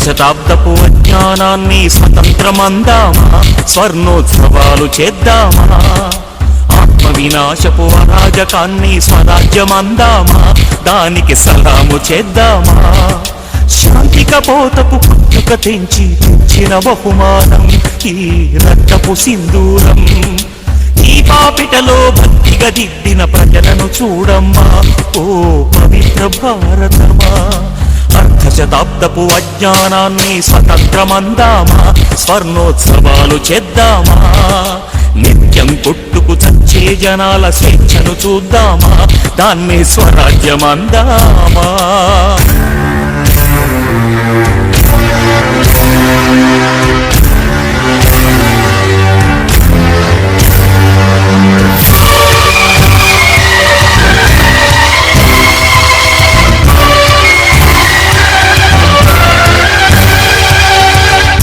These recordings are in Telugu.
శతాబ్దపు అజ్ఞానాన్ని స్వతంత్రమందామా, స్వర్ణోత్సవాలు చేద్దామా. ఆత్మ వినాశపు అరాజకాన్ని స్వరాజ్యమందామా, దానికి సలాము చేద్దామా. శాంతి కపోతపు పుట్టుక తెంచిన బహుమానం ఈ రక్తపు సింధూరం. ఈ పాపిటలో భక్తిగా దిద్దిన ప్రజలను చూడమ్మా, ఓ పవిత్ర భారతమా. అర్ధ శతాబ్దపు అజ్ఞానాన్ని స్వతంత్రమందామా, స్వర్ణోత్సవాలు చేద్దామా. నిత్యం కొట్టుకు చచ్చే జనాల స్వేచ్ఛను చూద్దామా, దాన్ని స్వరాజ్యమందామా.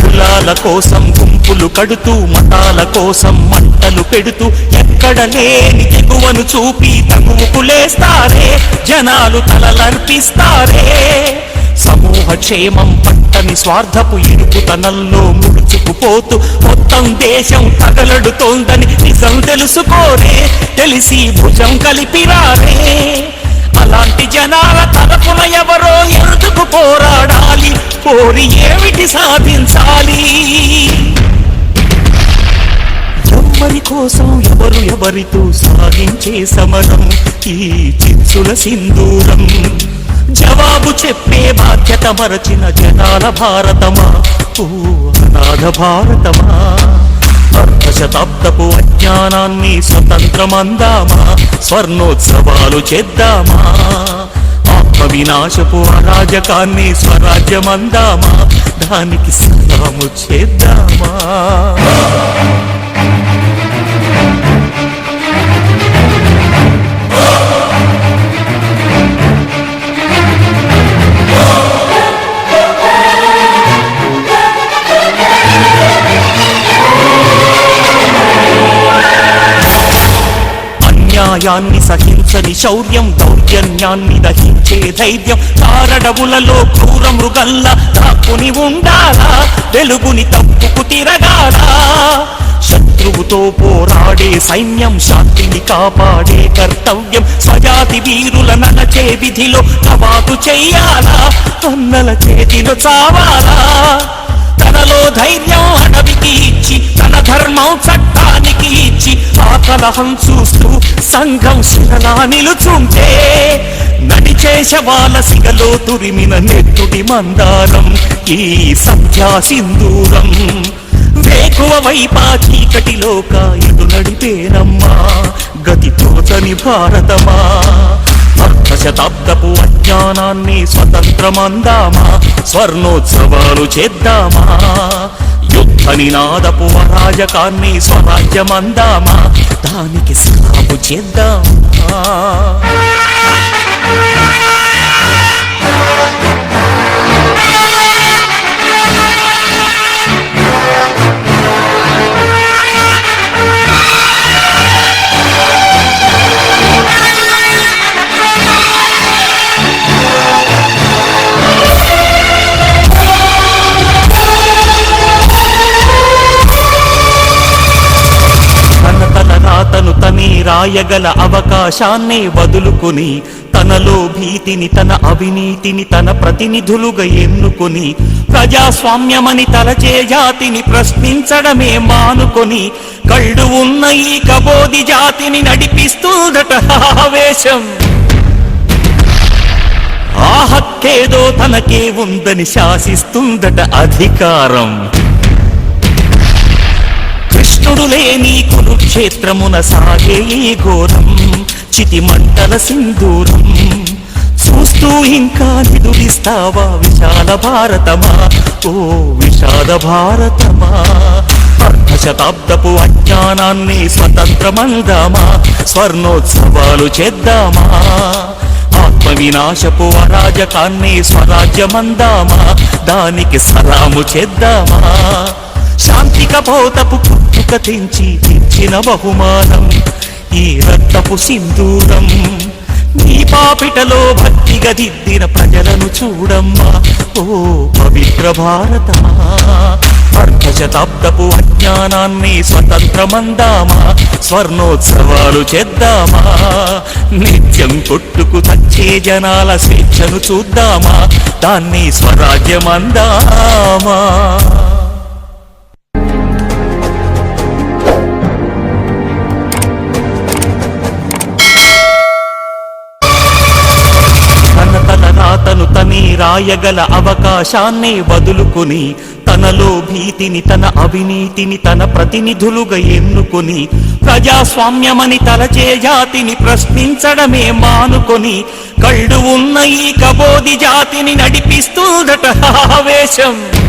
కులాల కోసం గుంపులు కడుతూ, మతాల కోసం మంటలు పెడుతూ, ఎక్కడ లేని తెగువను చూపి తగువుకులేస్తారే, జనాలు తలలర్పిస్తారే. సమూహ క్షేమం పట్టని స్వార్థపు ఇరుకుతనంలో ముడుచుకుపోతూ మొత్తం దేశం తగలడుతోందని నిజం తెలుసుకోరే, తెలిసి భుజం కలిపిరారే. అలాంటి జనాల తరపున ఎవరో ఎందుకు పోరాడాలి, పోరి ఏమిటి సాధించాలి. ఎవరి కోసం ఎవరితో సాగించే సమరం ఈ చిచ్చుల సింధూరం. జవాబు చెప్పే బాధ్యత మరచిన జనాల భారతమా, ఓ అనాథ భారతమా. అర్ధ శతాబ్దపు అజ్ఞానాన్ని స్వతంత్రమందామా, స్వర్ణోత్సవాలు చేద్దామా. ఆత్మ వినాశపు అరాజకాన్ని స్వరాజ్యమందామా, దానికి సలాము చేద్దామా. న్యాయాన్ని సహించని శౌర్యం, దౌర్జన్యాన్ని దహించే ధైర్యం, కారడవులలో క్రూర మృగల్లా దాక్కుని ఉండాలా, వెలుగుని తప్పుకు తిరగాలా. శత్రువుతో పోరాడే సైన్యం, శాంతిని కాపాడే కర్తవ్యం, స్వజాతి వీరుల నలచే విధిలో కవాతు చెయ్యాలా, అన్నల చేతిలో చావాలా. తనలో ధైర్యం అడవికి ఇచ్చి, తన ధర్మం చట్టానికి ఇచ్చి, ఆకలహం చూస్తూ సంఘం శిలలా నిలుచుంటే, నడిచే శవాల సిగలో తురిమిన నెత్తుడి మందారం ఈ సత్యా సింధూరం. వేకువ వైపా చీకటిలోక ఎటు నడిపేనమ్మా, గతి తోచని భారతమా. అర్ధ శతాబ్దపు అజ్ఞానాన్ని స్వతంత్రమందామా, స్వర్ణోత్సవాలు చేద్దామా. యుద్ధ నినాదపు అరాజకాన్ని స్వరాజ్యమందామా, దానికి సలాము చేద్దామా. తను తనే రాయగల అవకాశాన్నే వదులుకొని, తనలో భీతిని తన అవినీతిని తన ప్రతినిధులుగా ఎన్నుకొని, ప్రజాస్వామ్యమని తలచే జాతిని ప్రశ్నించడమే మానుకొని, కళ్ళు ఉన్న ఈ కబోది జాతిని నడిపిస్తుందట ఆవేశం. ఆ హక్కేదో తనకే ఉందని శాసిస్తుందట అధికారం. కృష్ణుడు లేని కురుక్షేత్రమున సాగే ఈ ఘోరం, చితి మంటల సింధూరం. చూస్తూ ఇంకా నిదురిస్తావా విశాల భారతమా, ఓ విషాద భారతమా. అర్ధ శతాబ్దపు అజ్ఞానాన్ని స్వతంత్రమందామా, స్వర్ణోత్సవాలు చేద్దామా. ఆత్మ వినాశపు అరాజకాన్ని స్వరాజ్యమందామా, దానికి సలాము చేద్దామా. శాంతి కపోతపు పుట్టుక తెంచిన బహుమానం ఈ రక్తపు సింధూరం. నీ పాపిటలో భక్తిగా దిద్దిన ప్రజలను చూడమ్మా ఓ పవిత్ర భారతమా అర్ధశతాబ్దపు అజ్ఞానాన్ని స్వతంత్రమందామా స్వర్ణోత్సవాలు చేద్దామా నిత్యం కొట్టుకు తచ్చే జనాల స్వేచ్ఛను చూద్దామా దాన్ని స్వరాజ్యమందామా తను తనే రాయగల అవకాశాన్నే వదులుకొని తనలో భీతిని తన అవినీతిని తన ప్రతినిధులుగా ఎన్నుకొని ప్రజాస్వామ్యమని తలచే జాతిని ప్రశ్నించడమే మానుకొని కళ్ళు ఉన్న ఈ కబోది జాతిని నడిపిస్తుందట ఆవేశం